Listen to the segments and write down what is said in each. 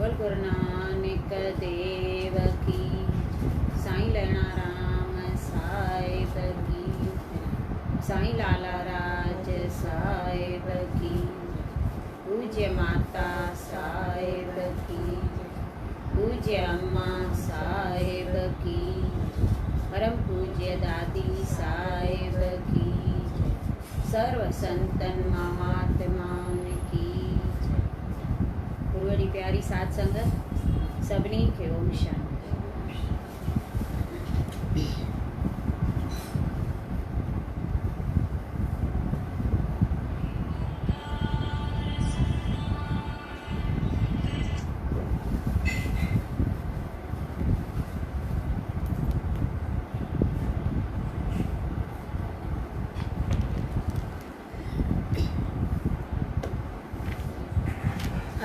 बोल गुरु नानक देव की, साईं लैणा राम साहिब की, साईं लाला राज साहिब की, पूज्य माता साहिब की, पूज्य अम्मा साहिब की, परम पूज्य दादी साहिब की, सर्व संतन महात्माओं की। गुरुअड़ी प्यारी साध संगत सभिनी खे ओम शांति।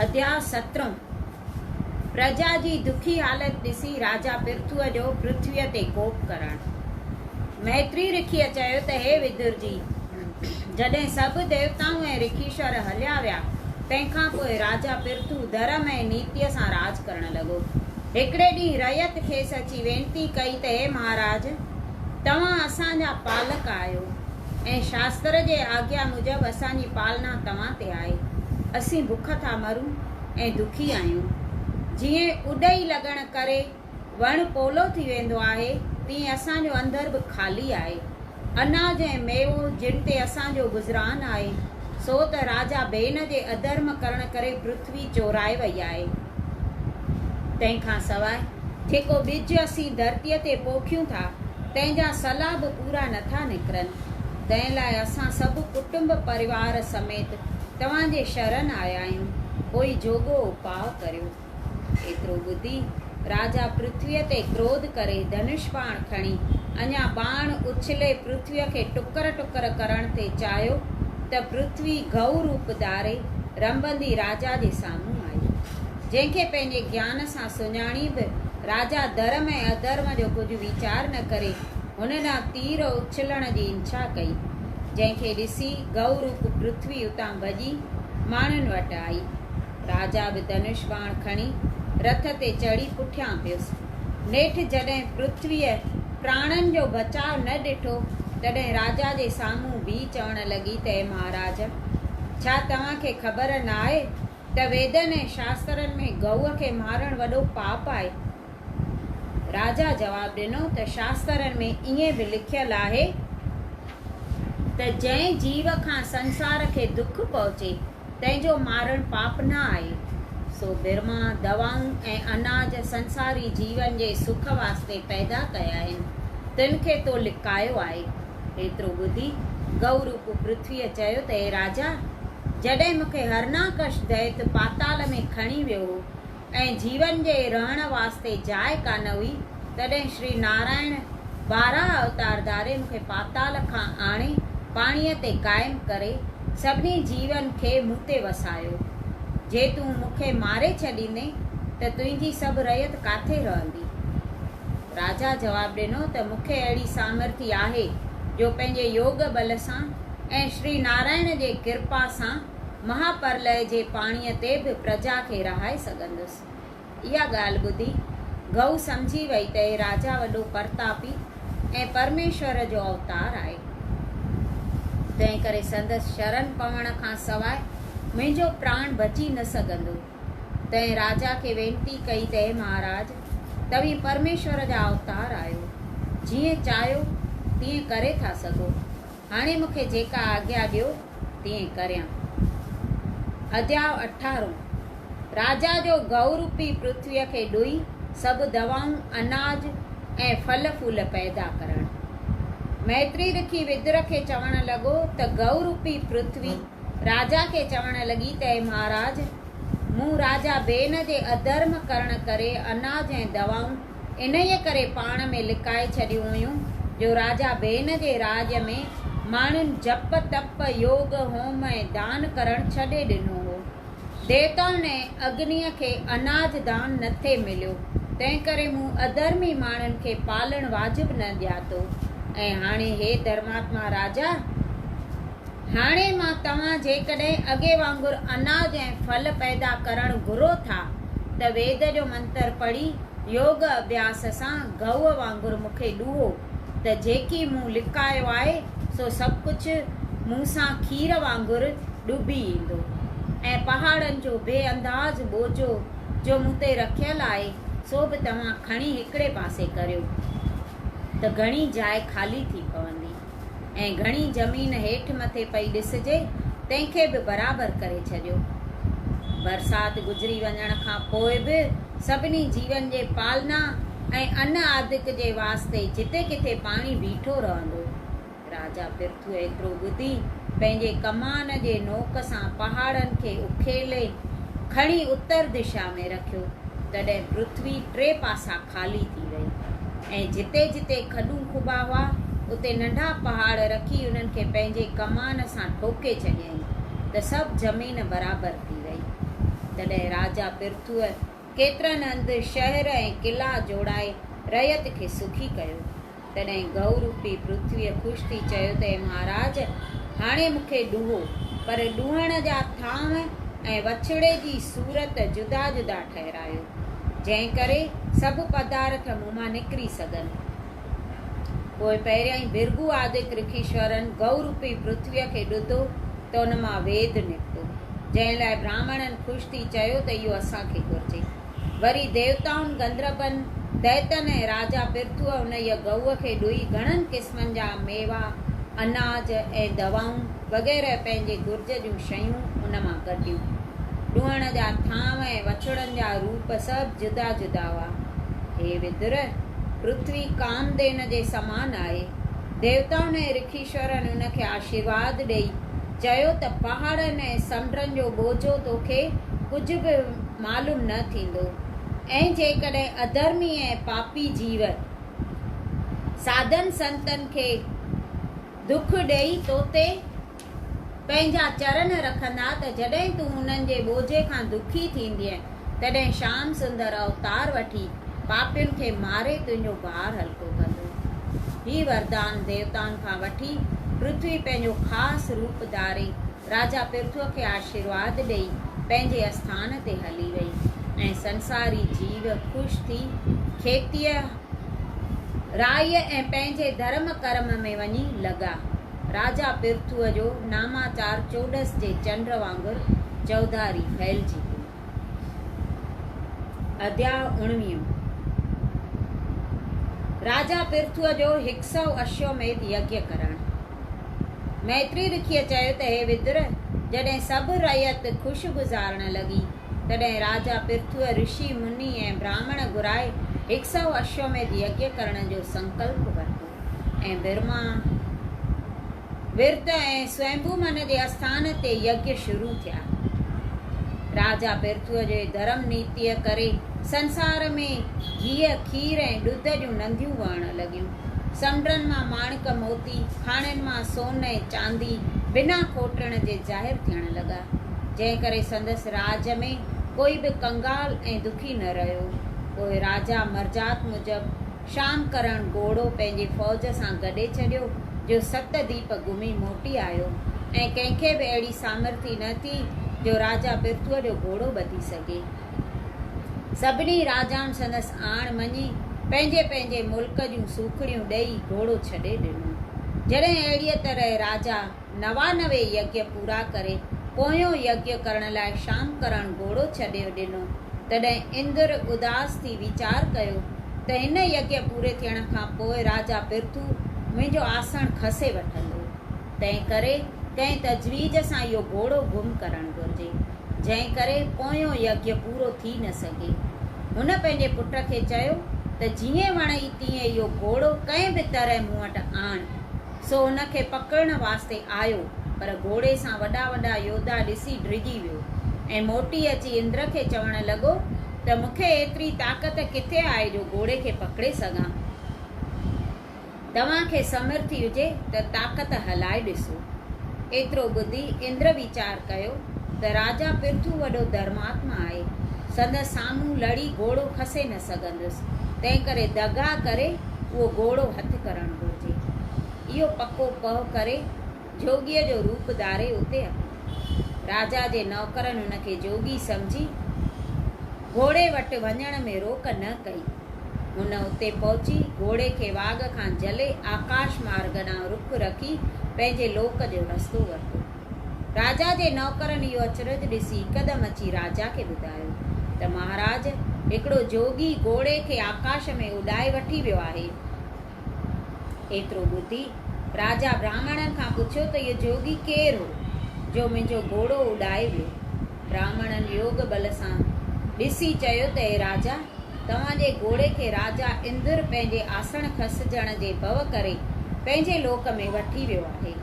अध्याय 17। प्रजा जी दुखी हालत ॾिसी राजा पृथुअ जो पृथ्वीअ ते कोप करणु। मैत्री ऋषिअ चयो त हे विदुर जी, जॾहिं सभु देवताऊं ऐं ऋषीश्वर हलिया विया, तंहिंखां पोइ राजा पृथु धर्म ऐं नीतिअ सां राज करणु लॻो। हिकिड़े ॾींहुं रयत खेसि अची वेनती कई त हे महाराज, तव्हां असांजा पालक आहियो ऐं शास्त्र जे आज्ञा मूजिबि असांजी पालना तव्हां ते आहे। असीं बुख था मरूं ऐं दुखी आहियूं। जीअं उॾई लॻण करे वणु पोलो थी वेंदो आहे, तीअं असांजो अंदर बि ख़ाली आहे। अनाज ऐं मेवो जिन ते असांजो गुज़रान आहे, सो त राजा बेन जे अधर्म करण करे पृथ्वी चोराए वई आहे। तंहिंखां सवाइ जेको ॿिज असीं धरतीअ ते पोखियूं था, तंहिंजा सलाह बि पूरा नथा निकिरनि। तंहिं लाइ असां सभु कुटुंब परिवार समेत तव्हांजे शरण आया आहियूं, कोई जोगो उपाउ करियो। एतिरो ॿुधी राजा पृथ्वीअ ते क्रोध करे धनुष बाण खणी अञा बाण उछले पृथ्वीअ खे टुकर टुकर करण ते चाहियो त पृथ्वी गऊ रूप धारे रंबंदी राजा जे साम्हूं आई। जंहिंखे पंहिंजे ज्ञान सां सुञाणी बि राजा धर्म ऐं अधर्म जो कुझु वीचार न करे हुन ॾांहुं तीर उछलण जी इच्छा कई। जंहिंखे ॾिसी गऊ रूप पृथ्वी उतां भॼी माण्हुनि वटि आई। राजा बि धनुष बाण खणी रथ ते चढ़ी पुठियां पियुसि। नेठि जॾहिं पृथ्वीअ प्राणनि जो बचाव न ॾिठो, तॾहिं राजा जे साम्हूं बीह चवणु लॻी त हे महाराज, छा तव्हांखे ख़बर न आहे त वेदनि ऐं शास्त्रनि में गऊअ खे मारणु वॾो पाप आहे? राजा जवाबु ॾिनो त शास्त्रनि में ईअं बि लिखियलु आहे त जंहिं जीव खां संसार खे दुख पहुचे, तंहिंजो मारणु पाप न आहे। सो बिरमा दवाऊं ऐं अनाज संसारी जीवन जे सुख वास्ते पैदा कया आहिनि, तिन खे तो लिकायो आहे। एतिरो ॿुधी गऊ रूप पृथ्वीअ चयो त हे राजा, जॾहिं मूंखे हरनाकश दैत पाताल में खणी वियो ऐं जीवन जे रहण वास्ते जाइ कान हुई, तॾहिं श्री नारायण 12 अवतार धारे मूंखे पाताल खां आणे पाणीअ ते क़ाइमु करे सभिनी जीवन खे मूं ते वसायो। जे तूं मूंखे मारे छॾींदे त तुंहिंजी सभु रयत काथे रहंदी? राजा जवाबु ॾिनो त मूंखे अहिड़ी सामर्थ्य आहे जो पंहिंजे योग बल सां ऐं श्री नारायण जे कृपा सां महाप्रलय जे पाणीअ ते बि प्रजा खे रहाए सघंदुसि। इहा ॻाल्हि ॿुधी गऊ सम्झी वई त हे राजा वॾो परतापी ऐं परमेश्वर जो अवतार आहे। तंहिं करे संदसि शरण पवण खां सवाइ मुंहिंजो प्राण बची न सघंदो। तंहिं राजा खे वेनती कई त हे महाराज, तव्हीं परमेश्वर जा अवतार आहियो, जीअं चाहियो तीअं करे था सघो। हाणे मूंखे जेका आज्ञा ॾियो तीअं करियां। अध्याय 18। राजा जो गऊ रूपी पृथ्वीअ खे ॾुई सभु दवाऊं अनाज ऐं फल फूल पैदा करणु। मैत्री ऋषि विदुर खे चवणु लॻो त गऊ रूपी पृथ्वी राजा खे चवणु लॻी त हे महाराज, मूं राजा बेन जे अधर्म करण करे अनाज ऐं दवाऊं इन्हीअ करे पाण में लिकाए छॾियूं हुयूं जो राजा बेन जे राज में माण्हुनि जप तप योग होम ऐं दान करणु छॾे ॾिनो हो। देवताउनि ऐं अग्नीअ खे अनाज दान न थे मिलियो, तंहिं करे मूं अधर्मी माण्हुनि खे पालणु वाजिबु न ॼातो। ऐं हाणे हे धर्मात्मा राजा, हाणे मां तव्हां जेकॾहिं अॻे वांगुरु अनाज ऐं फल पैदा करणु घुरो था, त वेद जो मंत्र पढ़ी योग अभ्यास सां गऊ वांगुरु मूंखे ॾुहो त जेकी मूं लिकायो आहे सो सभु कुझु मूं सां खीर वांगुरु डुबी ईंदो ऐं पहाड़नि जो बेअंदाज़ बोझो जो मूं ते रखियलु आहे सो बि तव्हां खणी हिकिड़े पासे करियो त घणी जाइ ख़ाली थी पवंदी ऐं घणी ज़मीन हेठि मथे पई ॾिसिजे तंहिंखे बि बराबरि करे छॾियो। बरसाति गुज़री वञण खां पोइ बि सभिनी जीवन जे पालना ऐं अन्न आदिक जे वास्ते जिते किथे पाणी बीठो रहंदो। राजा पृथु एतिरो ॿुधी पंहिंजे कमान जे नोक सां पहाड़नि खे उखेले खणी उत्तर दिशा में रखियो। तॾहिं पृथ्वी 3 पासा ख़ाली थी वई ऐं जिते जिते खॾूं खुॿा हुआ उते नंढा पहाड़ रखी उन्हनि खे पंहिंजे कमान सां ठोके छॾियईं त सभु ज़मीन बराबरि थी वई। तॾहिं राजा पृथुअ केतिरनि हंधि शहर ऐं किला जोड़ाए रयत खे सुखी कयो। तॾहिं गऊ रूपी पृथ्वीअ ख़ुशि थी चयो त महाराज हाणे मूंखे ॾुहो पर ॾुहण जा थांव ऐं वछड़े जी सूरत जुदा जुदा ठहिरायो जंहिं करे सभु पदार्थ मूं मां निकिरी सघनि। पोइ पहिरियां ई बिरगू आदिक ऋखीश्वरनि गऊ रूपी पृथ्वीअ खे ॾुधो त उन मां वेद निकितो जंहिं लाइ ब्राह्मणनि ख़ुशि थी चयो त इहो असांखे घुरिजे। वरी देवताउनि गंधर्वनि दैतनि ऐं राजा पृथुअ उन गऊअ खे ॾुई घणनि क़िस्मनि जा मेवा अनाज ऐं दवाऊं वग़ैरह पंहिंजे घुर्ज जूं शयूं उन मां कढियूं। ॾुहण जा थांव ऐं वछड़नि जा रूप सभु जुदा जुदा हुआ। हे विदुर पृथ्वी कामदेन जे समान आहे। देवताउनि ऐं ऋखीश्वरनि उन खे आशीर्वाद ॾेई चयो त पहाड़नि ऐं समुंडनि जो बोझो तोखे कुझु बि मालूम न थींदो ऐं जेकॾहिं अधर्मी ऐं पापी जीव साधन संतनि खे दुख ॾेई तोते पंहिंजा चरण रखंदा त जॾहिं तूं उन्हनि जे बोझे खां दुखी थींदीअ तॾहिं श्याम सुंदर अवतार वठी पापियुनि खे मारे तुंहिंजो भार हल्को कंदो। हीउ वरदान देवताउनि खां वठी पृथ्वी पंहिंजो ख़ासि रूप धारे राजा पृथुअ खे आशीर्वाद ॾेई पंहिंजे आस्थान ते हली वई ऐं संसारी जीव ख़ुशि थी खेतीअ राईअ ऐं पंहिंजे धर्म कर्म में वञी लॻा। राजा पृथुअ जो नामाचार चोॾस जे चंड वांगुरु चौधारी फैलिजी वियो। अध्याय 19 राजा पृथुअ जो 100 अश्वमेध यज्ञ करणु। मैत्री ऋषिअ चयो त हे विदुर जॾहिं सभु रयत ख़ुशि गुज़ारण लॻी तॾहिं राजा पृथुअ ऋषि मुनि ऐं ब्राह्मण घुराए 100 अश्वमेध यज्ञ करण जो संकल्प वरितो ऐं ब्रह्मा विर्त ऐं स्वयंभू मन जे आस्थान ते यज्ञ शुरू थिया। राजा पृथुअ जे धर्म नीतिअ करे संसार में घीअ खीर ऐं ॾुध जूं नंदियूं वहण लॻियूं। समुंडनि मां माणिक मोती खाणनि मां सोन ऐं चांदी बिना खोटण जे ज़ाहिर थियण लॻा जंहिं करे संदसि राज में कोई बि कंगाल ऐं दुखी न रहियो। पोइ राजा मर्जात मूजिबि शाम करण घोड़ो पंहिंजे फ़ौज सां गॾे छॾियो जो 7 दीप घुमी मोटी आयो ऐं कंहिंखे बि अहिड़ी सामर्थी न थी जो राजा पृथुअ जो घोड़ो ॿधी सघे। सभिनी राजाउनि संदसि आण मञी पंहिंजे पंहिंजे मुल्क जूं सूखड़ियूं ॾेई घोड़ो छॾे ॾिनो। जॾहिं अहिड़ीअ तरह राजा 99 यज्ञ पूरा करे पोयों यज्ञ करण लाइ शाम करण घोड़ो छॾे ॾिनो तॾहिं इंद्र उदास थी वीचार कयो त हिन यज्ञ पूरे थियण खां पोइ राजा पृथु मुंहिंजो आसन खसे वठंदो। तंहिं करे कंहिं तजवीज़ सां इहो घोड़ो गुम करणु घुरिजे जंहिं करे पोयों यज्ञ पूरो थी न सघे। हुन पंहिंजे पुट खे चयो त जीअं वणई तीअं इहो घोड़ो कंहिं बि तरह मूं वटि आण। सो हुनखे पकड़ण वास्ते आयो पर घोड़े सां वॾा वॾा योद्धा ॾिसी डिॼी वियो ऐं मोटी अची इंद्र खे चवणु लॻो त मूंखे एतिरी ताक़त किथे आहे जो घोड़े खे पकड़े सघां। तव्हांखे समर्थी हुजे त ताक़त हलाए ॾिसो। एतिरो ॿुधी इंद्र वीचार कयो त राजा पृथु वॾो धर्मात्मा आहे संदसि साम्हूं लड़ी घोड़ो खसे न सघंदुसि तंहिं करे दगा करे उहो घोड़ो हथु करणु घुरिजे। इहो पको पह करे जोगीअ जो रूप धारे उते राजा जे नौकरनि हुनखे जोगी सम्झी घोड़े वटि वञण में रोक न कई। हुन उते पहुची घोड़े खे वाघ खां जले आकाश मार्ग ॾांहुं रुख रखी पंहिंजे लोक जो रस्तो वरितो। राजा जे नौकरनि इहो अचरज ॾिसी हिकदमि अची राजा खे ॿुधायो त महाराज, हिकिड़ो जोगी घोड़े खे आकाश में उॾाए वठी वियो आहे। एतिरो ॿुधी राजा ब्राह्मणनि खां पुछियो त इहो जोगी केरु हो जो मुंहिंजो घोड़ो उॾाए वियो। ब्राह्मणनि योग बल सां ॾिसी चयो त हे राजा, तव्हांजे घोड़े खे राजा इंद्र पंहिंजे आसण खसजण जे भव करे पंहिंजे लोक में वठी वियो आहे।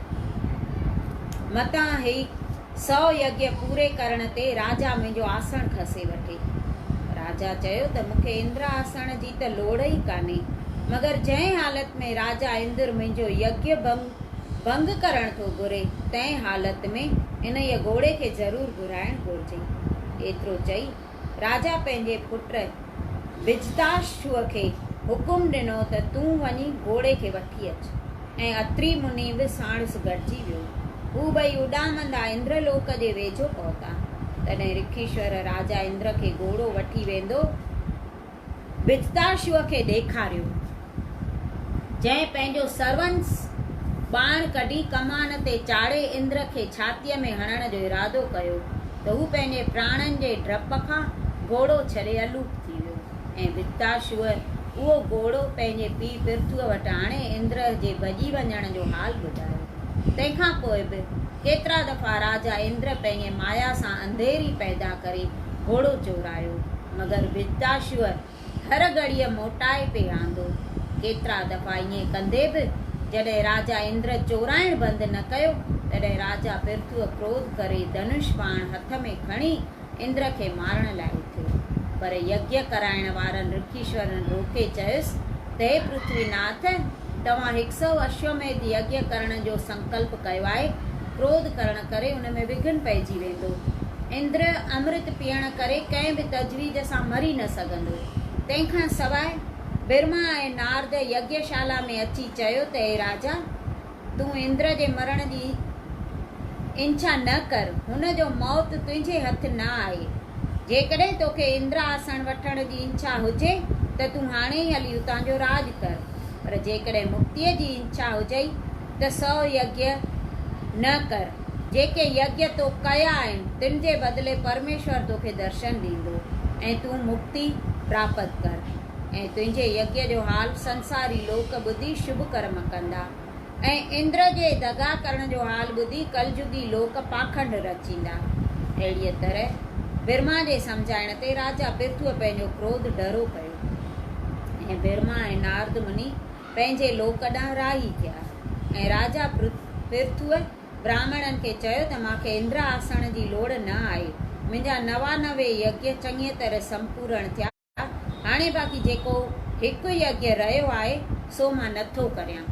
मतां ही 100 यज्ञ पूरे करण ते राजा मुंहिंजो आसण खसे वठे। राजा चयो त मूंखे इंद्र आसण जी त लोड़ ई कान्हे, मगर जंहिं हालत में राजा इंद्र मुंहिंजो यज्ञ भंग करण थो घुरे, तंहिं हालत में इन घोड़े खे ज़रूरु घुराइणु घुरिजे। एतिरो चई राजा पंहिंजे पुट विजताशुअ खे हुकुम ॾिनो त तूं वञी घोड़े खे वठी अच। ऐं अत्री मुनि बि साणुसि गॾिजी वियो। हू ॿई उॾामंदा इंद्रलोक जे वेझो पहुता। तॾहिं ऋखीश्वर राजा इंद्र खे घोड़ो वठी वेंदो विजताशुअ खे ॾेखारियो, जंहिं पंहिंजो सर्वंस बाण कढी कमान ते चाढ़े इंद्र खे छातीअ में हणण जो इरादो कयो त हू पंहिंजे प्राणनि जे डप खां घोड़ो छॾे अलूप थी वियो। ऐं विजताशुअ उहो घोड़ो पंहिंजे पीउ पृथ्वीअ वटि आणे इंद्र जे भॼी वञण जो हाल ॿुधायो। तंहिंखां पोइ बि केतिरा दफ़ा राजा इंद्र पंहिंजे माया सां अंधेरी पैदा करे घोड़ो चोरायो, मगर विजताशुअ हर घड़ीअ मोटाए पिए आंदो। केतिरा दफ़ा ईअं कंदे बि जॾहिं राजा इंद्र चोराइण बंदि न कयो, तॾहिं राजा पृथ्वीअ क्रोध करे धनुष बाण हथ में खणी इंद्र खे मारण लाइ उथियो। पर यज्ञ कराइण वारनि ऋखीश्वरनि रोके चयुसि त हे पृथ्वीनाथ, तव्हां 100 अश्वमेध यज्ञ करण जो संकल्प कयो आहे। क्रोध करण करे उन में विघ्न पइजी वेंदो। इंद्र अमृत पीअण करे कंहिं बि तजवीज़ सां मरी न सघंदो। तंहिंखां सवाइ ब्रह्मा ऐं नारद यज्ञशाला में अची चयो त हे राजा, तूं इंद्र जे मरण जी इच्छा न कर, हुन जो मौत तुंहिंजे हथ न आहे। जेकॾहिं तोखे इंद्र आसन वठण जी इच्छा हुजे त तूं हाणे ई हली उतां जो राज कर, पर जेकॾहिं मुक्तीअ जी इच्छा हुजई त 100 यज्ञ न कर। जेके यज्ञ तो कया आहिनि तिन जे बदिले परमेश्वर तोखे दर्शन ॾींदो ऐं तूं मुक्ति प्राप्त कर। ऐं तुंहिंजे यज्ञ जो हाल संसारी लोक ॿुधी शुभ कर्म कंदा ऐं इंद्र जे दगा करण जो हाल ॿुधी कलयुगी लोक पाखंड रचींदा। अहिड़ीअ तरह ब्रह्मा जे सम्झाइण ते राजा पृथ्वीअ पंहिंजो क्रोध डरो कयो ऐं ब्रह्मा ऐं नारद मुनि पंहिंजे लोक ॾांहुं राही थिया। ऐं राजा पृथ्वीअ ब्राह्मणनि खे चयो त मूंखे इंद्र आसण जी लोड़ न आहे। मुंहिंजा 99 यज्ञ चङीअ तरह संपूर्ण थिया। हाणे बाक़ी जेको हिकु यज्ञ रहियो आहे सो मां नथो करियां।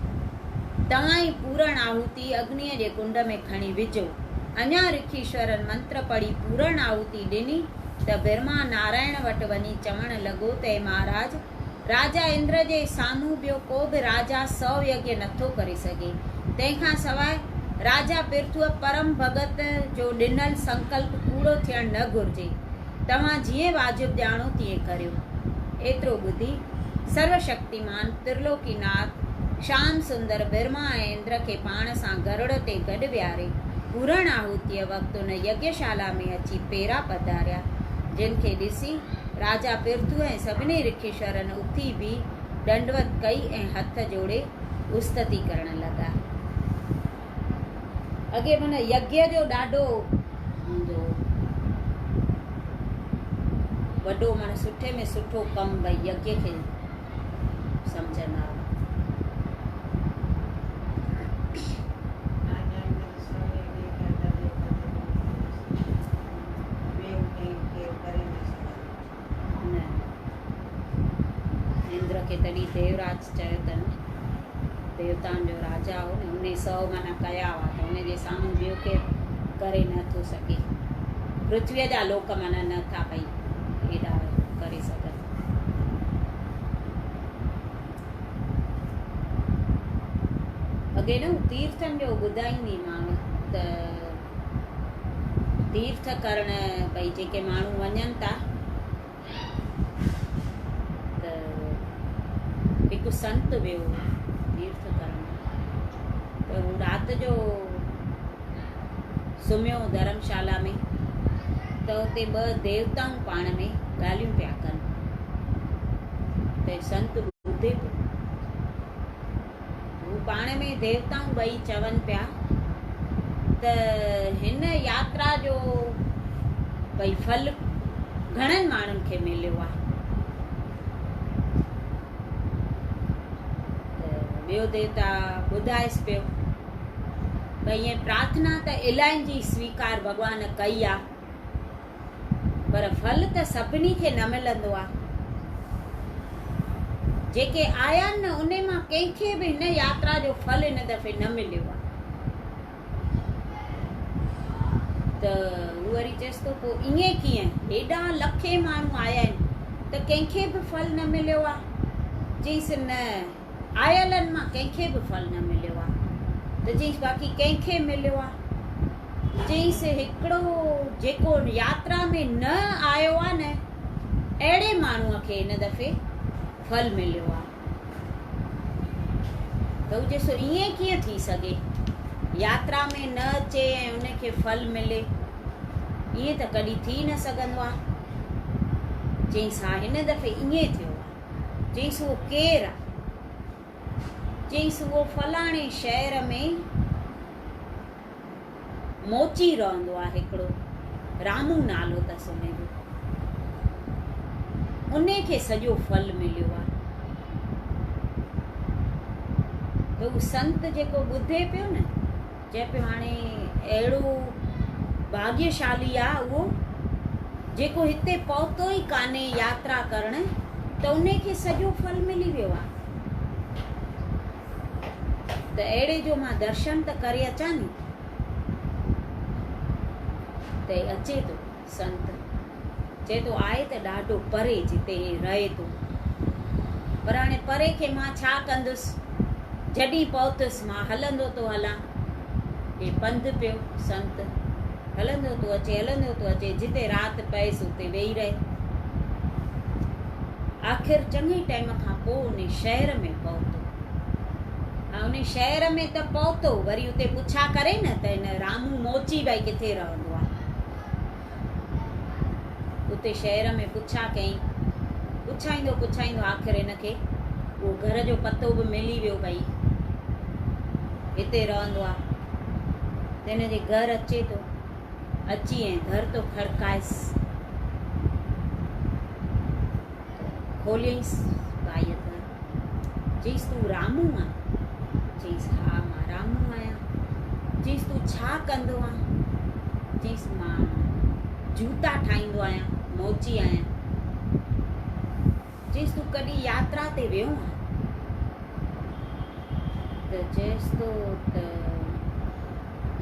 तव्हां ई पूरण आहुति अग्नीअ जे कुंड में खणी विझो। अञा ऋखीश्वरनि मंत्र पढ़ी पूरण आहुति ॾिनी त ब्रह्मा नारायण वटि वञी चवणु लॻो त महाराज, राजा इंद्र जे साम्हूं ॿियो को बि राजा 100 यज्ञ नथो करे सघे। तंहिंखां सवाइ राजा पृथ्वीअ परम भगत जो ॾिनल संकल्प पूरो थियणु न घुरिजे। तव्हां जीअं वाजिबु ॼाणो तीअं करियो। एतिरो ॿुधी सर्वशक्तिमान त्रिलोकीनाथ श्याम सुंदर ब्रह्मा ऐं इंद्र खे पाण सां गरुड़ ते गॾु विहारे पूरण आहुतीअ वक़्तु हुन यज्ञशाला में अची पेरा पधारिया, जिन खे ॾिसी राजा पृथ्वी ऐं सभिनी ऋखीश्वरनि उथी बि दंडवत कई ऐं हथ जोड़े उस्तति करण लॻा। अॻे माना यज्ञ जो ॾाढो हूंदो वॾो, माना सुठे में सुठो कमु भई यज्ञ खे सम्झंदा। इंद्र खे तॾहिं देवराज चयो अथनि, देवताउनि जो राजा हो न, उन 100 माना कया हुआ त हुनजे साम्हूं ॿियो केरु करे नथो सघे। पृथ्वीअ जा लोक माना नथा पई हेॾा करे सघनि। अॻे न तीर्थनि जो ॿुधाईंदीमांव त तीर्थ करण भई जेके माण्हू वञनि था संत वियो तीर्थ करण। त हू राति जो सुम्हियो धर्मशाला में, त हुते ॿ देवताऊं पाण में ॻाल्हियूं पिया कनि। त संत ॿुधे पियो, हू पाण में देवताऊं ॿई चवनि पिया त हिन यात्रा जो भई फल घणनि माण्हुनि खे मिलियो आहे। ॿियो देवता ॿुधाएसि पियो भई ईअं प्रार्थना त इलाहियुनि जी स्वीकार भॻवान कई आहे, पर फल त सभिनी खे न मिलंदो आहे। जेके आया आहिनि न उन मां कंहिंखे बि हिन यात्रा जो फल हिन दफ़े न मिलियो आहे। त हू वरी चएसि थो पोइ ईअं कीअं, हेॾा लखे माण्हू आया आहिनि त कंहिंखे बि फल न मिलियो आहे। चईसि न, आयलनि मां कंहिंखे बि फल न मिलियो आहे। त चईसि बाक़ी कंहिंखे मिलियो आहे। चईसि हिकिड़ो जेको यात्रा में न आयो आहे न, अहिड़े माण्हूअ खे हिन दफ़े फल मिलियो आहे। त हू चएसि ईअं कीअं थी सघे, यात्रा में न अचे ऐं उनखे फल मिले, ईअं त कॾहिं थी न सघंदो आहे। चईसि हा हिन दफ़े ईअं थियो आहे। चईसि उहो केरु आहे। चईसि उहो फलाणे शहर में मोची रहंदो आहे हिकिड़ो, रामू नालो अथसि उनजो, उनखे सॼो फल मिलियो आहे। त हू संत जेको ॿुधे पियो न, चए पियो हाणे अहिड़ो भाग्यशाली आहे उहो जेको हिते पहुतो ई कान्हे यात्रा करण, त उनखे सॼो फल मिली वियो आहे। त अहिड़े जो मां दर्शन त करे अचां नी। त अचे थो संत, चए थो आहे त ॾाढो परे जिते रहे थो, पर हाणे परे खे मां छा कंदुसि, जॾहिं पहुतुसि मां हलंदो थो हलां। हे पंधु पियो संत, हलंदो थो अचे, जिते राति पएसि उते वेही रहे। आख़िर चङे टाइम खां पोइ उन शहर में पहुतो। उन शहर में त पहुतो, वरी उते पुछा करे न त हिन रामू मोची भाई किथे रहंदो आहे। उते शहर में पुछा कई, पुछाईंदो आख़िर हिनखे उहो घर जो पतो बि मिली वियो भई हिते रहंदो आहे। त हिनजे घर अचे थो, अची ऐं घर थो खड़काएसि। खोलियईंसि भाईअ घर, चईसि तूं रामू आहे। चईसि हा मां रामू आहियां। चईसि तूं छा कंदो आहे। चईसि मां जूता ठाहींदो आहियां, मोची आहियां। चईसि तूं कॾहिं यात्रा ते वियो आहे। त चएसि थो त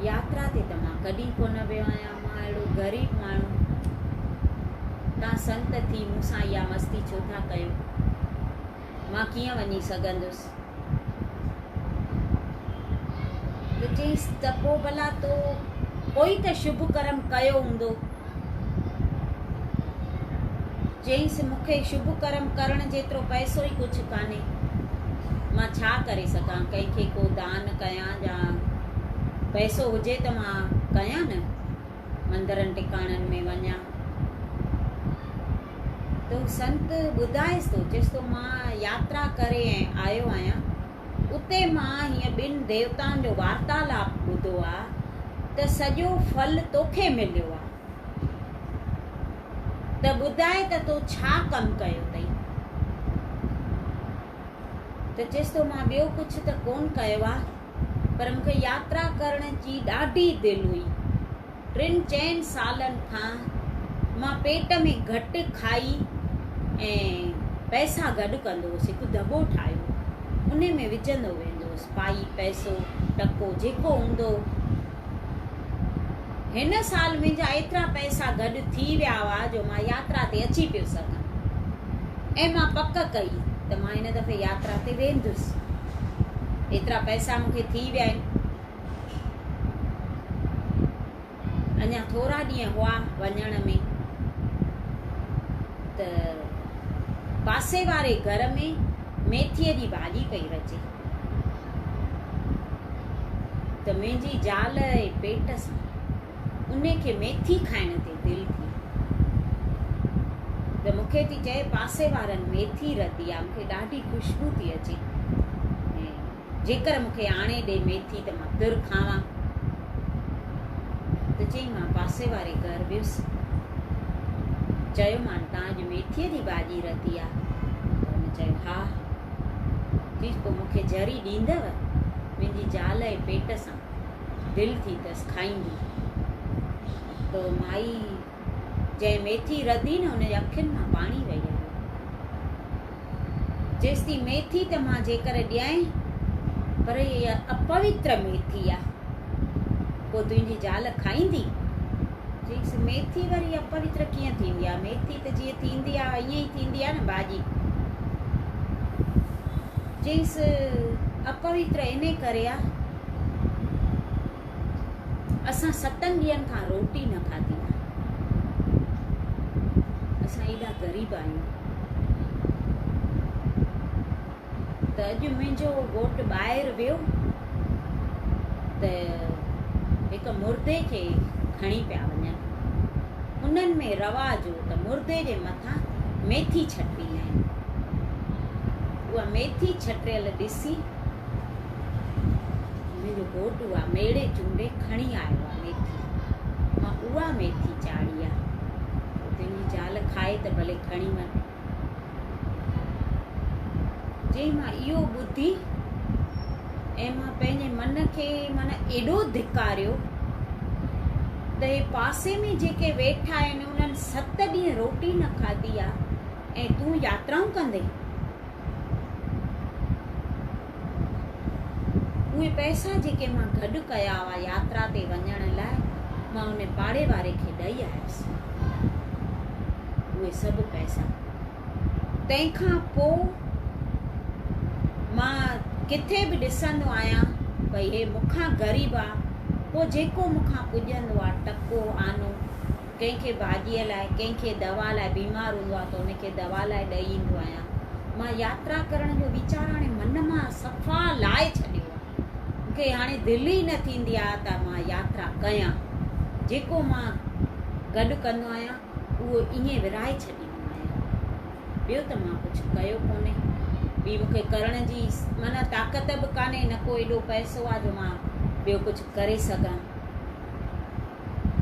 यात्रा ते त मां कॾहिं कोन वियो आहियां, मां अहिड़ो ग़रीब माण्हू, तव्हां संत थी मूंसां इहा मस्ती छो था कयो, मां कीअं वञी सघंदुसि। त चईसि त पोइ भला तो कोई त शुभ कर्म कयो हूंदो। चईसि मूंखे शुभ कर्म करण जेतिरो पैसो ई कुझु कान्हे, मां छा करे सघां, कंहिंखे को दान कयां या पैसो हुजे त मां कयां न, मंदरनि टिकाणनि में वञां। त संत ॿुधाएसि थो, चएसि थो मां यात्रा करे ऐं आयो आहियां, उते मां हीअं ॿिनि देवताउनि जो वार्तालाप ॿुधो आहे त सॼो फल तोखे मिलियो आहे। त ॿुधाए त तो छा कमु कयो अथई। त चएसि थो मां ॿियो कुझु त कोन कयो आहे, पर मूंखे यात्रा करण जी ॾाढी दिलि हुई। 3-4 सालनि खां मां पेट में घटि खाई ऐं पैसा गॾु कंदो हुउसि, हिकु दॿो ठाहियो, उन में विझंदो वेंदो हुउसि, पाई पैसो टको जेको हूंदो। हिन साल मुंहिंजा एतिरा पैसा गॾु थी विया हुआ जो मां यात्रा ते अची पियो सघां, ऐं मां पक कई त मां हिन दफ़े यात्रा ते वेंदुसि। एतिरा पैसा मूंखे थी विया आहिनि, अञा थोरा ॾींहं हुआ वञण में। त पासे वारे घर में मेथीअ जी भाॼी पई रचे त मुंहिंजी ज़ाल जे पेट सां उनखे मेथी खाइण ते दिलि थी त मूंखे थी चए पासे वारनि मेथी रधी आहे, मूंखे ॾाढी ख़ुशबू थी अचे, जेकर मूंखे आणे ॾे मेथी त मां तुर खावां। त चई मां पासे वारे घर वियुसि, चयोमांनि तव्हां अॼु मेथीअ जी भाॼी रधी आहे? त हुन चयो हा। चईसि पोइ मूंखे जरी ॾींदव? मुंहिंजी ज़ाल जे पेट सां दिलि थी अथसि खाईंदी। त माई जंहिं मेथी रधी न हुनजे अखियुनि मां पाणी वही आयो। चएसि थी मेथी त मां जेकर ॾियां पर इहा अपवित्र मेथी आहे, पोइ तुंहिंजी ज़ाल खाईंदी? चईसि मेथी वरी अपवित्र कीअं थींदी आहे? मेथी त जीअं थींदी आहे ईअं ई थींदी आहे न भाॼी। चईसि अपवित्र इन करे आहे असां 7 ॾींहंनि खां रोटी न खाधी आहे, असां एॾा ग़रीब आहियूं। त अॼु मुंहिंजो घोटु ॿाहिरि वियो त हिकु मुर्दे खे खणी पिया वञनि। उन्हनि में रवाज हो त मुर्दे जे मथां मेथी छटींदा आहिनि। उहा मेथी छटियल ॾिसी मुंहिंजो घोटु उहा मेड़े चूंडे खणी आयो आहे मेथी। मां उहा मेथी चाढ़ी आहे, तुंहिंजी ज़ाल खाए त भले खणी वञ। चई मां इहो ॿुधी ऐं मां पंहिंजे मन खे माना एॾो धिकारियो त हे पासे में जेके वेठा आहिनि उन्हनि 7 ॾींहं रोटी न खाधी आहे ऐं तूं यात्राऊं कंदे। उहे पैसा जेके मां गॾु कया हुआ यात्रा ते वञण लाइ, मां उन पाड़े वारे खे ॾेई आयसि उहे सभु पैसा। तंहिंखां पोइ मां किथे बि ॾिसंदो आहियां भई हे मूंखां ग़रीब आहे, पोइ जेको मूंखां पुॼंदो आहे टको आनो, कंहिंखे भाॼीअ लाइ, कंहिंखे दवा लाइ, बीमार हूंदो आहे त उनखे दवा लाइ ॾेई ईंदो आहियां। मां यात्रा करण जो वीचार हाणे मन मां सफ़ा लाहे छॾियो आहे। मूंखे हाणे दिलि ई न थींदी आहे त मां यात्रा कयां। जेको मां गॾु कंदो आहियां उहो ईअं विराए छॾींदो आहियां। ॿियो त मां कुझु कयो कोन्हे, ॿी मूंखे करण जी माना ताक़त बि कान्हे, न को एॾो पैसो आहे जो मां ॿियो कुझु करे सघां।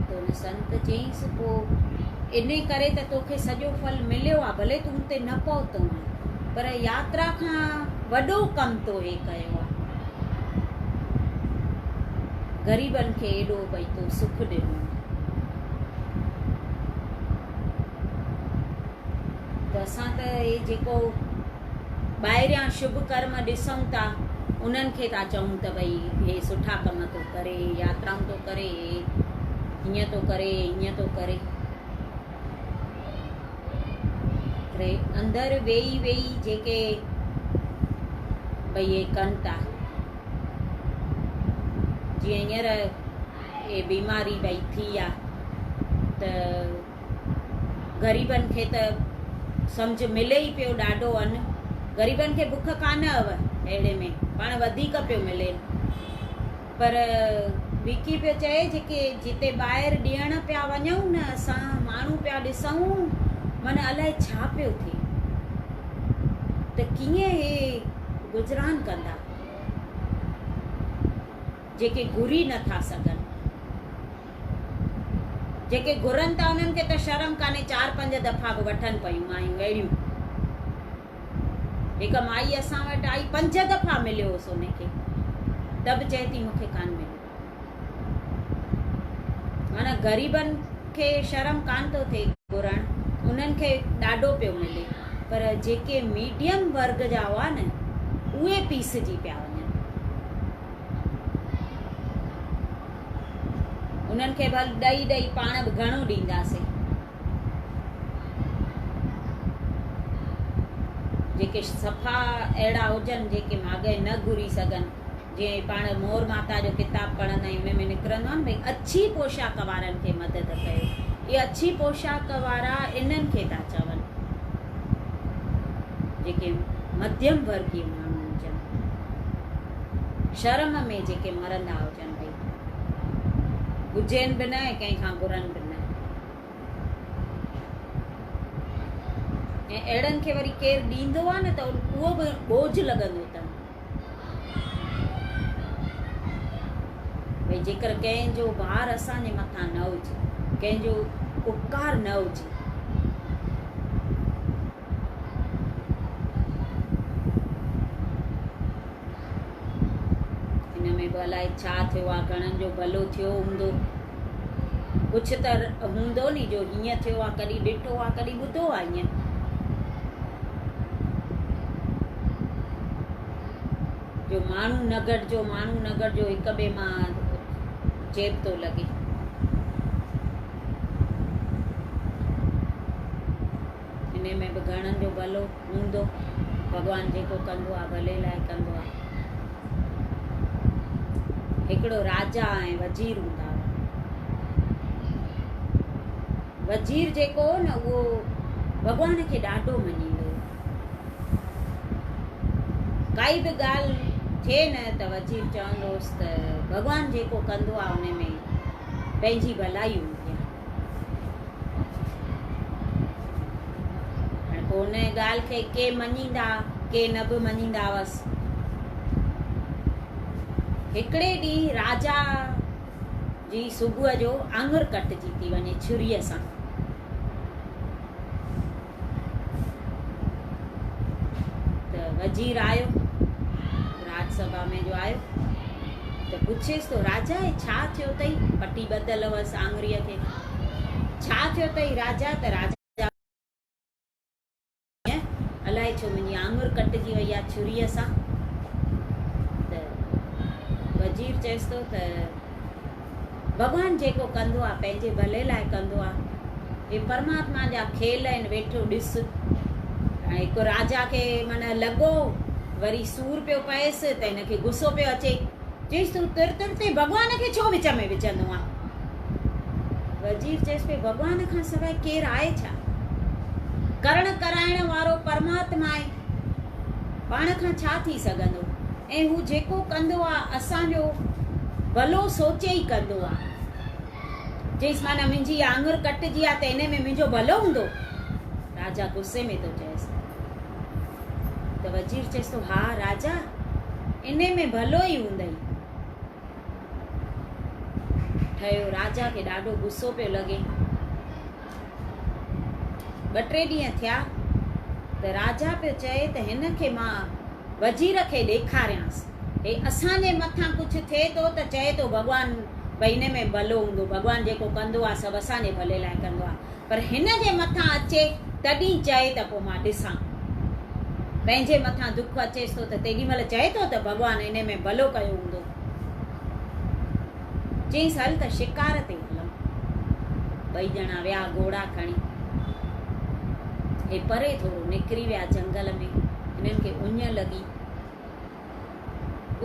त हुन संत चयईंसि पोइ इन करे त तोखे सॼो फल मिलियो आहे, भले तूं हुते न पहुतो आहे पर यात्रा खां वॾो कमु तो हे कयो आहे। ग़रीबनि खे एॾो भई तो सुख ॾिनो। त असां त हे जेको ॿाहिरियां शुभ कर्म ॾिसूं था उन्हनि खे था चऊं त भई हे सुठा कम थो करे, यात्राऊं थो करे, हीअं थो करे, हीअं थो करे। अंदरि वेही वेही जेके भई हे कनि था, जीअं हींअर हे बीमारी भई थी आहे त ग़रीबनि खे त सम्झ मिले ई पियो ॾाढो अन्न, ग़रीबनि खे बुख कान हुअ अहिड़े में पाण वधीक पियो मिले, पर विकी पियो चए जेके जिते ॿाहिरि ॾियण पिया वञूं न असां माण्हू पिया ॾिसूं माना अलाए छा पियो थिए, त कीअं हे गुज़रान कंदा जेके घुरी नथा सघनि। जेके घुरनि था उन्हनि खे त शर्म कान्हे, 4-5 दफ़ा बि वठनि पयूं मायूं अहिड़ियूं। हिकु माई असां वटि आई, 5 दफ़ा मिलियो हुअसि उनखे, त बि चए थी मूंखे कान मिलियो। माना ग़रीबनि खे शर्म कान थो थिए घुरणु, उन्हनि खे ॾाढो पियो मिले, पर जेके मीडियम वर्ग जा हुआ न उहे पीसजी पिया वञनि। उन्हनि खे भल ॾेई ॾेई पाण बि घणो ॾींदासीं। जेके सफ़ा अहिड़ा हुजनि जेके माॻे न घुरी सघनि, जीअं पाण मोर माता जो किताबु पढ़ंदा आहियूं उन में निकिरंदो आहे न भई अच्छी पोशाक वारनि खे मदद कयो। इहे अच्छी पोशाक वारा इन्हनि खे था चवनि जेके मध्यम वर्गीय माण्हू हुजनि, शर्म में जेके मरंदा हुजनि भई, हुजनि बि न ऐं कंहिंखां घुरनि बि न। ऐं अहिड़नि खे वरी केरु ॾींदो आहे न त उहो बि बोझ लॻंदो अथनि। भई जेकर कंहिंजो भार असांजे मथां न हुजे, कंहिंजो उपकार न हुजे, हिन में बि अलाए छा थियो आहे, घणनि जो भलो थियो हूंदो, कुझु त हूंदो नी जो हीअं थियो आहे, कॾहिं ॾिठो आहे, कॾहिं ॿुधो आहे हीअं। जो माण्हू न गॾिजो, माण्हू न गॾिजो, हिक ॿिए मां चेप थो लॻे। हिन में बि घणनि जो भलो हूंदो, भॻवानु जेको कंदो आहे भले लाइ कंदो आहे। हिकिड़ो राजा ऐं वज़ीर हूंदा हुआ। वज़ीर जेको हो न उहो भॻवान खे ॾाढो मञींदो हो। काई बि ॻाल्हि थिए न त वज़ीर चवंदो हुउसि त भॻवानु जेको कंदो आहे उन में पंहिंजी भलाई हूंदी आहे। हाणे पोइ उन ॻाल्हि खे के मञींदा, के न बि मञींदा हुअसि। हिकिड़े ॾींहुं राजा जी सुबुह जो आङुर कटिजी थी वञे छुरीअ सां। त वज़ीर आयो, राजसभा में जो आयो त पुछेसि तो राजा हे छा थियो अथई? पटी ॿधल हुअसि आङुरीअ खे। छा थियो अथई राजा? त राजा अलाए छो मुंहिंजी आङुर कटिजी वई आहे छुरीअ सां। त वज़ीर चएसि थो त भॻवानु जेको कंदो आहे पंहिंजे भले लाइ कंदो आहे। हे परमात्मा जा खेल आहिनि, वेठो ॾिस। हाणे हिकु राजा खे माना लॻो, वरी सूर पियो पएसि त हिनखे गुस्सो पियो अचे। चईसि तूं तुर तुर ते भॻवान खे छो विच में विझंदो आहे? वज़ीर चएसि पियो भॻवान खां सवाइ केरु आहे छा? करण कराइण वारो परमात्मा आहे, पाण खां छा थी सघंदो? ऐं हू जेको कंदो आहे असांजो भलो सोचे ई कंदो आहे। चईसि माना मुंहिंजी आङुर कटिजी आहे त हिन में मुंहिंजो भलो हूंदो? राजा गुस्से में थो चएसि। त वज़ीर चएसि थो हा राजा, इन में भलो ई हूंदई। ठहियो राजा खे ॾाढो गुस्सो पियो लॻे। 2-3 ॾींहं थिया त राजा पियो चए त हिन खे मां वज़ीर खे ॾेखारियांसि, हे असांजे मथां कुझु थिए थो त चए थो भॻवानु भई हिन में भलो हूंदो, भॻवानु जेको कंदो आहे सभु असांजे भले लाइ कंदो आहे। पर हिन जे मथां अचे तॾहिं चए त पोइ मां ॾिसां। पंहिंजे मथां दुख अचेसि थो त तेॾीमहिल चए थो त भॻवानु हिन में भलो कयो हूंदो। चईसि हल त शिकार ते हलूं। 2 ॼणा विया घोड़ा खणी। हे परे थोरो निकिरी विया जंगल में। हिननि खे उञ लॻी।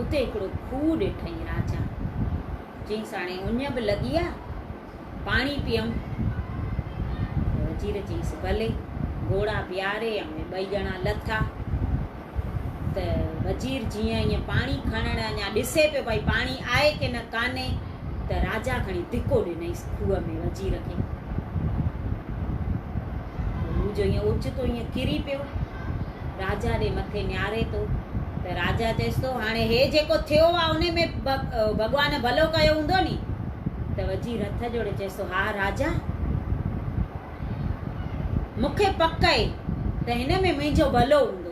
उते हिकिड़ो खूह ॾिठई राजा। चईसि हाणे उञ बि लॻी आहे, पाणी पियऊं। वज़ीर चईसि भले। घोड़ा बीहारे ऐं 2 ॼणा लथा। त वज़ीर जीअं ईअं पाणी खणण अञा ॾिसे पियो भई पाणी आहे की न कान्हे, त राजा खणी धिको ॾिनईसि खूह में वज़ीर खे। हू जो ईअं ओचितो ईअं किरी पियो, राजा ॾे मथे निहारे थो। त राजा चएसि थो हाणे हे जेको थियो आहे उन में भॻवानु भलो कयो हूंदो नी? त वज़ीर हथ जोड़े चएसि थो हा राजा, मूंखे पक आहे त हिन में मुंहिंजो भलो हूंदो।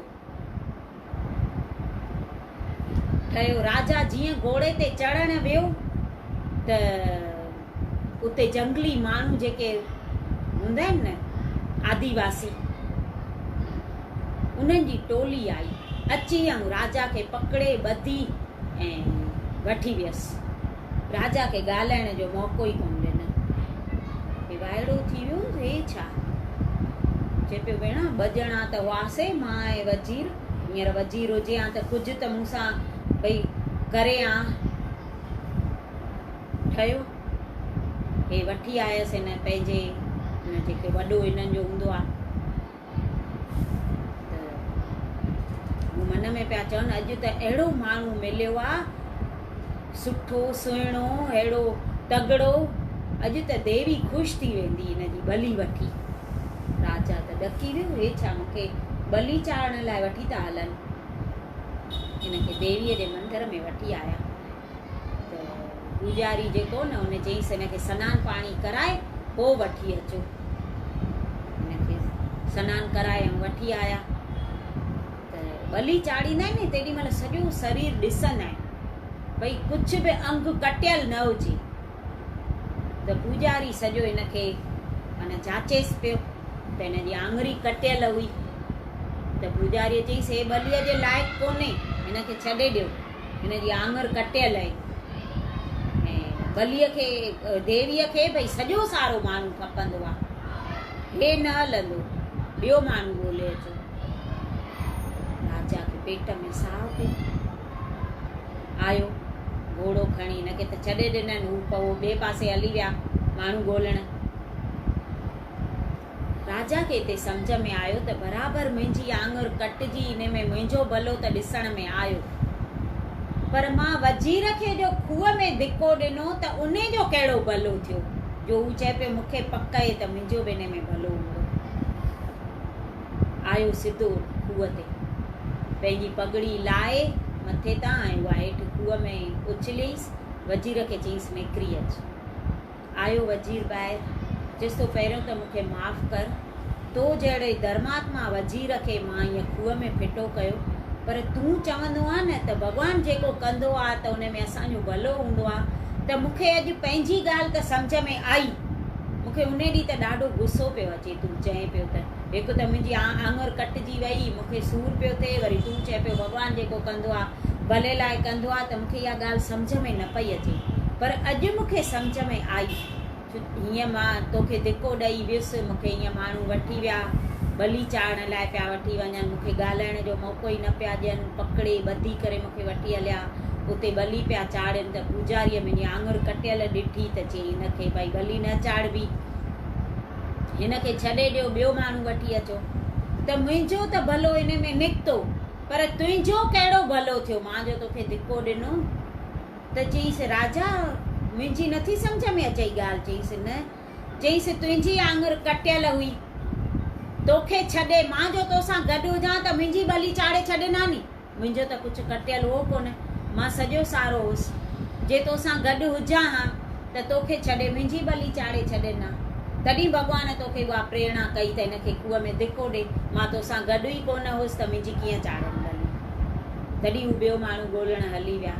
ठहियो राजा जीअं घोड़े ते चढ़ण वियो त उते जंगली माण्हू जेके हूंदा आहिनि न आदिवासी, उन्हनि जी टोली आई। अची ऐं राजा खे पकड़े ॿधी ऐं वठी वियसि। राजा खे ॻाल्हाइण जो मौक़ो ई कोन ॾिनो। हे वाइड़ो थी वियो, हे छा? चए पियो भेण 2 ॼणा त हुआसीं, मां ऐं वज़ीर। हींअर वज़ीर हुजे हा त कुझु त मूंसां भई करे हा। ठहियो हे वठी आयसि हिन पंहिंजे हिन जेके वॾो हिननि जो हूंदो आहे। त मन में पिया चवनि अॼु त अहिड़ो माण्हू मिलियो आहे सुठो सुहिणो अहिड़ो तगड़ो, अॼु त देवी ख़ुशि थी वेंदी हिनजी बली वठी। राजा त ॾकी वियो, हे छा मूंखे बली चाढ़ण लाइ वठी था हलनि। हिनखे देवीअ जे मंदर में वठी आया त पूजारी जेको न हुन चईंसि हिनखे सनानु पाणी कराए पोइ वठी अचो। हिनखे सनानु कराए ऐं वठी आया त बली चाढ़ींदा आहिनि न तेॾी महिल सॼो शरीर ॾिसंदा आहिनि भई कुझु बि अंग कटियल न हुजे। त पूजारी सॼो हिनखे माना जाचेसि पियो त हिनजी आङुरी कटियल हुई। त पूजारीअ चईंसि हे बलीअ जे लाइक़ु कोन्हे, हिनखे छॾे ॾियो, हिनजी आङुर कटियल आहे। ऐं बलीअ खे देवीअ खे भई सॼो सारो माण्हू खपंदो आहे, हे न हलंदो, ॿियो माण्हू ॻोल्हे अचो। राजा खे पेट में साहु पियो आयो, घोड़ो खणी हिनखे त छॾे ॾिननि, हू पोइ ॿिए पासे हली विया माण्हू ॻोल्हण। राजा खे हिते सम्झ में आयो त बराबरि मुंहिंजी आङुर कटिजी, हिन में मुंहिंजो भलो त ॾिसण में आयो, पर मां वज़ीर खे जो खूह में धिको ॾिनो त उन जो कहिड़ो भलो थियो जो हू चए पियो मूंखे पक आहे त मुंहिंजो बि हिन में भलो हूंदो। आयो सिधो खूह ते, पंहिंजी पगड़ी लाहे मथे तां ऐं उहा हेठि खूह में उछलियईसि। वज़ीर खे चईंसि निकिरी अच। आयो वज़ीर ॿाहिरि, चएसि थो पहिरियों त मूंखे माफ़ु कर, तो जहिड़े धर्मात्मा वज़ीर खे मां ईअं खूह में फिटो कयो, पर तूं चवंदो आहे न त भॻवानु जेको कंदो आहे त उन में असांजो भलो हूंदो आहे, त मूंखे अॼु पंहिंजी ॻाल्हि त सम्झ में आई, मूंखे उन ॾींहुं त ॾाढो गुस्सो पियो अचे। तूं चए पियो त हिकु त मुंहिंजी आङुर कटिजी वई, मूंखे सूरु पियो थिए, वरी तूं चए पियो भॻवानु जेको कंदो आहे भले लाइ कंदो आहे, त मूंखे इहा ॻाल्हि सम्झ में न पई अचे, पर अॼु मूंखे सम्झ में आई। हीअं मां तोखे धिको ॾेई वियुसि, मूंखे हीअं माण्हू वठी विया बली चाढ़ण लाइ पिया वठी वञनि, मूंखे ॻाल्हाइण जो मौक़ो ई न पिया ॾियनि, पकिड़े ॿधी करे मूंखे वठी हलिया, उते बली पिया चाढ़नि त पूजारीअ मुंहिंजी आङुर कटियल ॾिठी त चई हिनखे भई बली न चाढ़बी, हिनखे छॾे ॾियो, ॿियो माण्हू वठी अचो। त मुंहिंजो त भलो हिन में निकितो, पर तुंहिंजो कहिड़ो भलो थियो, मां जो तोखे धिको ॾिनो। त चईंसि राजा मुंहिंजी नथी सम्झ में अचे ॻाल्हि। चईंसि न, चईंसि तुंहिंजी आङुर कटियल हुई, तोखे छॾे मां जो तोसां गॾु हुजां त मुंहिंजी बली चाढ़े छॾंदा नी, मुंहिंजो त कुझु कटियल हो कोन, मां सॼो सारो हुउसि, जे तोसां गॾु हुजां हा त तोखे छॾे मुंहिंजी बली चाढ़े छॾंदा, तॾहिं भॻवानु तोखे उहा प्रेरणा कई त हिनखे खूह में धिको ॾे, मां तोसां गॾु ई कोन हुउसि त मुंहिंजी कीअं चाढ़नि बली। तॾहिं हू ॿियो माण्हू ॻोल्हण हली विया।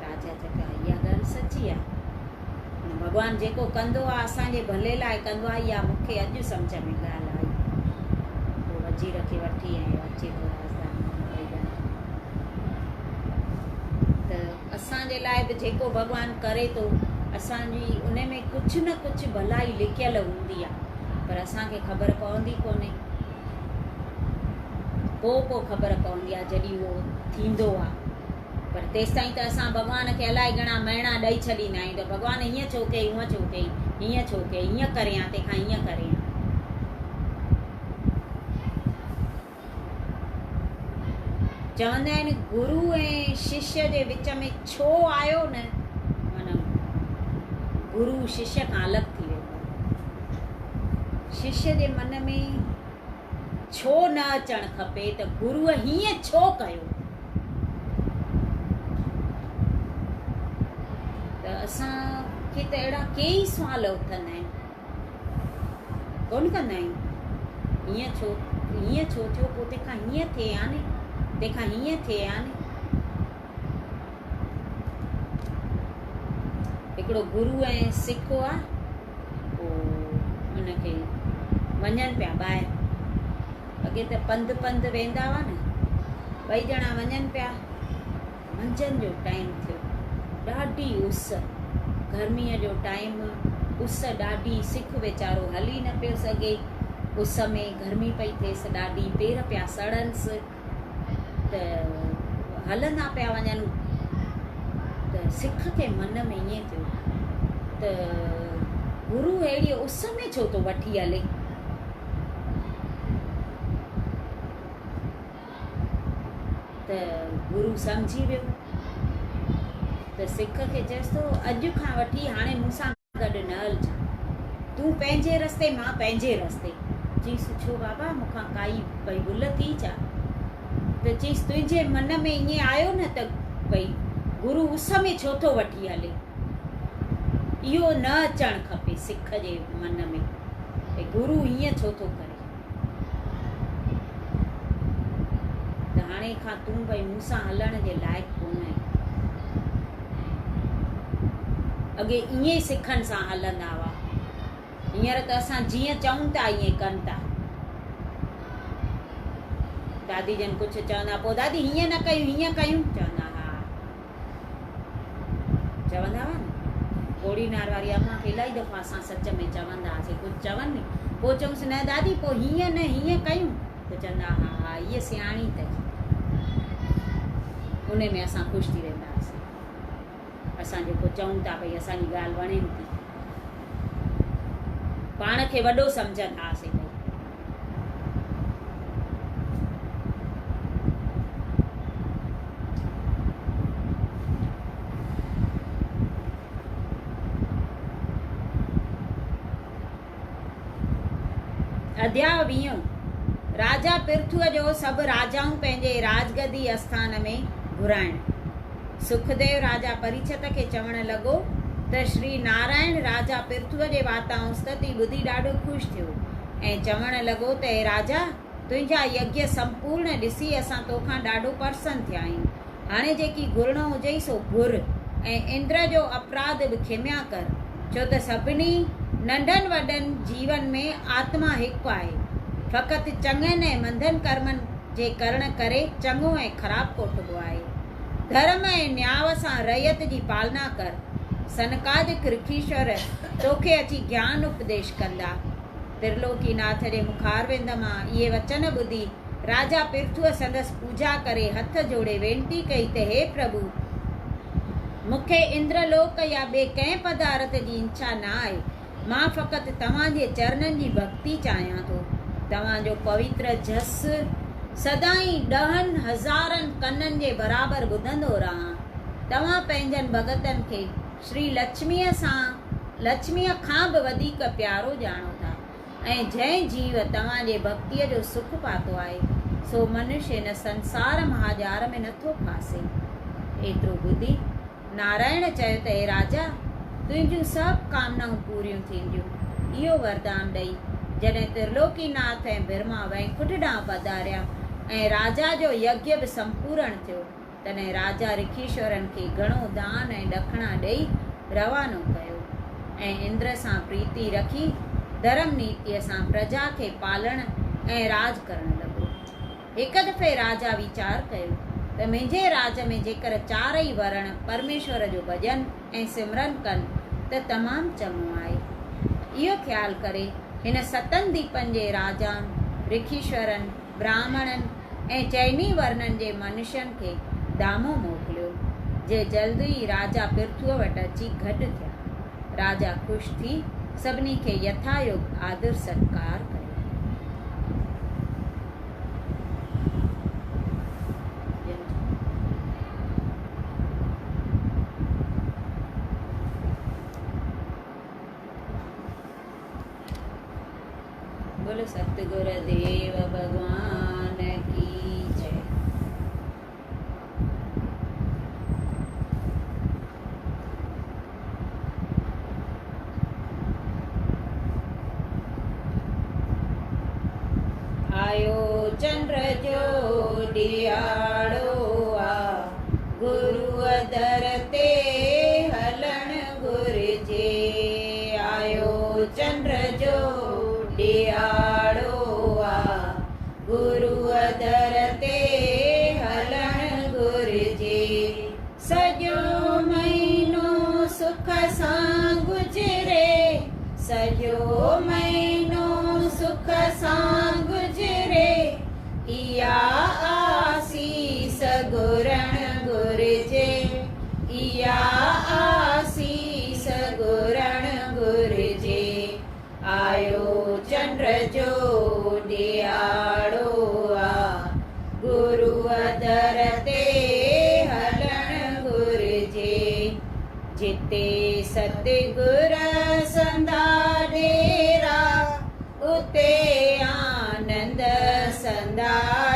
राजा चयो इहा ॻाल्हि सची आहे, भॻवानु जेको कंदो आहे असांजे भले लाइ कंदो आहे, इहा मूंखे अॼु सम्झ में ॻाल्हि आई। पोइ वज़ीर खे वठी ऐं अचे थो राजधानी में। त असांजे लाइ बि जेको भॻवानु करे थो, असांजी उन में कुझु न कुझु भलाई लिकियल हूंदी आहे, पर असांखे ख़बर पवंदी कोन्हे, पोइ ख़बर पवंदी आहे जॾहिं उहो थींदो आहे। पर तेसि ताईं त असां भॻवान खे अलाए घणा महीना ॾेई छॾींदा आहियूं त भॻवानु हीअं छो कई, हूअं छो कई, हीअं छो कई, हीअं करियां तंहिंखां हीअं करियां। चवंदा आहिनि गुरू ऐं शिष्य जे विच में छो आयो न, माना गुरू शिष्य खां अलॻि थी वेंदो, शिष्य जे मन में छो न अचणु खपे त गुरूअ हीअं छो कयो। त असांखे त अहिड़ा केई सुवाल उथंदा आहिनि, कोन कंदा आहियूं हीअं छो थियो, पोइ तंहिंखां हीअं थिए हा नी, तंहिंखां हीअं थिए हा नी। हिकिड़ो गुरू ऐं सिख हुआ, पोइ हुनखे वञनि पिया ॿाहिरि, अॻे त पंधु वेंदा हुआ न, ॿई ॼणा वञनि पिया, मंझंदि जो टाइम थियो, ॾाढी उस, गर्मीअ जो टाइम, उस ॾाढी, सिख वीचारो हली न पियो सघे, उस में गर्मी पई थिएसि ॾाढी, पेर पिया सड़नसि, त हलंदा पिया वञनि। त सिख खे मन में ईअं थियो त गुरू अहिड़ी उस में छो थो वठी हले, त त गुरु सम्झी वियो त सिख खे चएसि थो अॼु खां वठी हाणे मूंसां गॾु न हलजांइ, तूं पंहिंजे रस्ते मां पंहिंजे रस्ते। चईसि छो बाबा मूंखां काई भई भुल थी छा? त चईसि तुंहिंजे मन में ईअं आयो न त भई गुरु उस में छो थो वठी हले, इहो न अचणु खपे सिख जे मन में भई गुरु हीअं छो थो करे। त हाणे खां तूं भई मूंसां हलण जे लाइक़ु कोन आहीं। अॻे ईअं ई सिखनि सां हलंदा हुआ, हींअर त असां जीअं चऊं था ईअं कनि था। दादी जन कुझु चवंदा, पोइ दादी हीअं न कयूं हीअं कयूं, चवंदा हा चवंदा हुआ न। कोड़ी नार वारी अम्मा खे इलाही दफ़ा असां सच में चवंदा हुआसीं, कुझु चवनि नी पोइ चऊंसि न दादी पोइ हीअं न हीअं कयूं, त चवंदा हा हा इहा सियाणी अथई। उन में असां ख़ुशि थी वेंदा हुआसीं, असां जेको चऊं था भई असांजी ॻाल्हि वणेनि थी, पाण खे वॾो सम्झंदा हुआसीं भई। अध्याय 20 राजा पृथ्वीअ जो सभु राजाऊं पंहिंजे राजगदी आस्थान में घुराइण। सुखदेव राजा परीक्षित खे चवणु लॻो त श्री नारायण राजा पृथ्वीअ जे वाताउंसि त ॿुधी ॾाढो ख़ुशि थियो ऐं चवणु लॻो त हे राजा तुंहिंजा यज्ञ संपूर्ण ॾिसी असां तोखां ॾाढो प्रसन्न थिया आहियूं। हाणे जेकी घुरणो हुजई सो घुर ऐं इंद्र जो अपराध बि खिमिया कर, छो त सभिनी नंढनि वॾनि जीवन में आत्मा हिकु आहे। फ़क़ति चङनि ऐं मंदनि कर्मनि जे करण करे चङो ऐं ख़राबु कोटबो आहे। धर्म ऐं न्याव सां रयत जी पालना कर। सनकादिक ऋषीश्वर तोखे अची ज्ञान उपदेश कंदा। त्रिलोकीनाथ जे मुखारविंद मां इहे वचन ॿुधी राजा पृथ्वीअ संदसि पूजा करे हथ जोड़े वेनती कई त हे प्रभु, मूंखे इंद्रलोक या ॿिए कंहिं पदार्थ जी इच्छा न आहे। मां फ़क़ति तव्हांजे चरणनि जी भक्ति चाहियां थो। तव्हांजो पवित्र जस सदाई 10,000 कननि जे बराबरि ॿुधंदो रहां। तव्हां पंहिंजनि भगतनि खे श्री लक्ष्मीअ खां बि वधीक प्यारो ॼाणो था ऐं जंहिं जीव तव्हांजे भक्तीअ जो सुख पातो आहे सो मनुष्य हिन संसार महाजार में नथो फासे। एतिरो ॿुधी नारायण चयो त हे राजा, तुंहिंजूं सभु कामनाऊं पूरियूं थींदियूं। इहो वरदान ॾेई जॾहिं त्रिलोकीनाथ ऐं ब्रह्मा वैकुंठ ॾांहुं पधारिया ऐं राजा जो यज्ञ बि संपूर्ण थियो, तॾहिं राजा ऋषीश्वरनि खे घणो दान ऐं ॾखणा ॾेई रवानो कयो ऐं इंद्र सां प्रीति रखी धर्म नीतिअ सां प्रजा खे पालण ऐं राज करणु लॻो। हिकु दफ़े राजा वीचार कयो त मुंहिंजे राज में जेकर 4 वर्ण परमेश्वर जो भॼन ऐं सिमरन कनि त तमामु चङो आहे। इहो ख़्यालु करे हिन 7 दीपनि जे राजाउनि, ऋषीश्वरनि, ब्राह्मणनि ऐं चइनी वर्णनि जे मनुष्यनि खे दामो मोकिलियो, जे जल्दी ई राजा पृथ्वीअ वटि अची गॾु थिया। राजा ख़ुशि थी सभिनी खे यथायोग आदर सत्कार कयो। बोलो सतगुरु देव भगवान की जय। आयो चंद्र जो ॾियारो आ, गुरु दर ते हलण घुरिजे। आयो चंद्र जो ॾियारो आ, गुरु दर ते हलण घुरिजे। सॼो महीनो सुख सां गुज़रे, सॼो महीनो सुख सां गुज़रे। इहा आसीस घुरण घुरिजे। सतगुर संधा डेरा उते आनंद संधा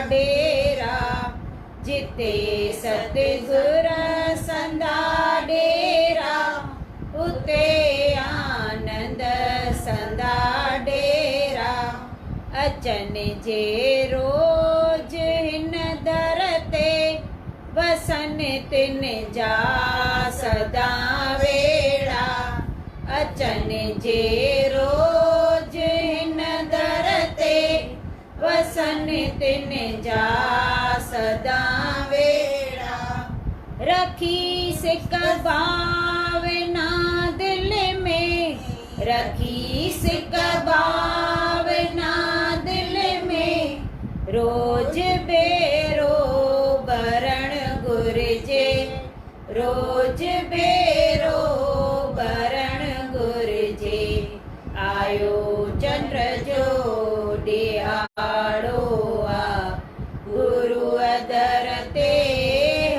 डेरा जिते सतगुर संधा डेरा उते आनंद संधा डेरा अचन जे रोज हिन दर ते वसन तिन जा सदा वेड़ा अचन जे रोज हिन दर ते वसन तिन जा सदा वेड़ा रखी सिक भावना दिल में रखी सिक भावना दिल में रोज बेरो बरण गुरजे रोज बेरो बरण गुरजे आयो चंद्र जो ॾियारो आ गुरु दर ते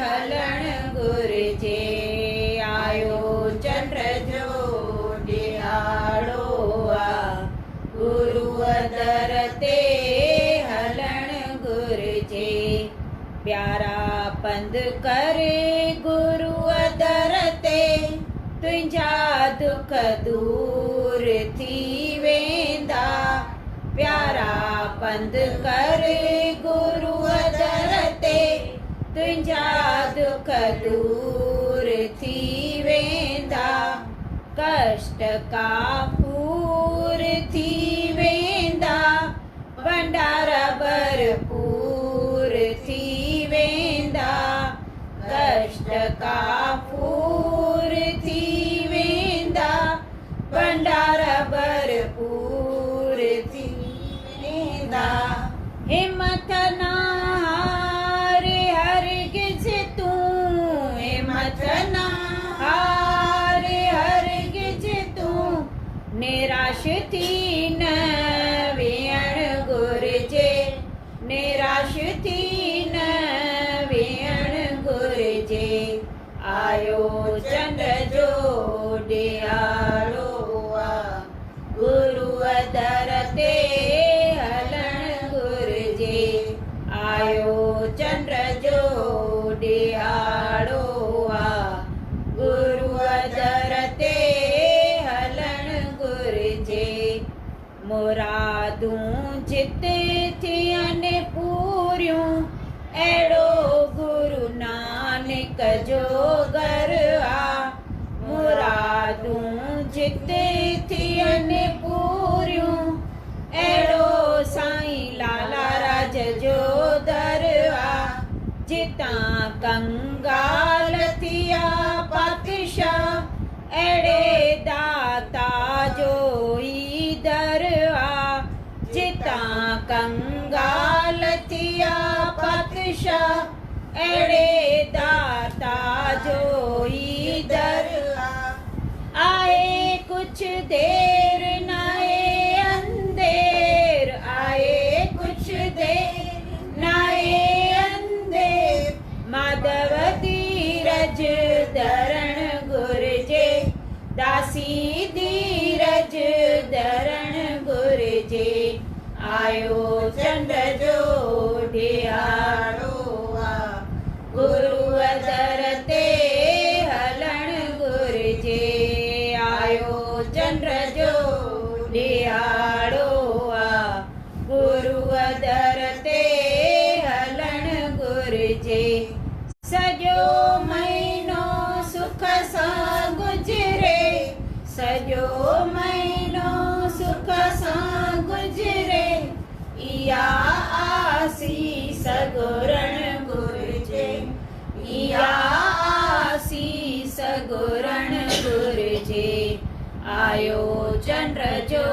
हलण गुरजे आयो चंद्र जो ॾियारो आ गुरु दर ते हलण गुरजे प्यारा पंध करे गुरु दर ते तुंहिंजा दुख दूर थी वेंदा प्यारा पंध करे गुरु दर ते तुंहिंजा दुख दूर थी वेंदा कष्ट कापूर थी वेंदा भंडारा भरपूर थी वेंदा कष्ट कापूर थी वेंदा भंडारा भरपूर थी वेंदा हिम्मत ना हार हरगिज तूं हिम्मत ना हार हरगिज तूं निराश थी न वेहण घुरिजे निराश थी न वेहण घुरिजे आयो चंद्र जो ॾियारो आ गुरु दर ते हलण घुरिजे आयो चंद्र जो ॾियारो आ गुरु दर ते हलण घुरिजे मुरादूं जित थियनि पूरियूं अहिड़ो गुरु नानक जो घर आ मुरादूं जित थियनि पूरियूं अहिड़ो साईं लाला राज जो दर आ जितां कंगाल थिया पातशाह अहिड़े दाता जो ई दर आ जितां कंगाल थिया पातशाह अहिड़े दाता जो ई दर आए कुछ देर नाए अंधेर आए कुछ देर नाए अंधेर माधव धीरज धरण घुरिजे दासी धीरज धरण घुरिजे आयो चंद्र जो ॾियारो आ गुरु दर ते हलण घुरिजे आयो चंद्र जो ॾियारो आ गुरु दर ते हलण घुरिजे सॼो महीनो सुख सां गुज़रे सॼो महीनो सुख सां गुज़रे इहा आसीस घुरण घुरिजे इहा आसीस घुरण घुरिजे आयो चंद्र जो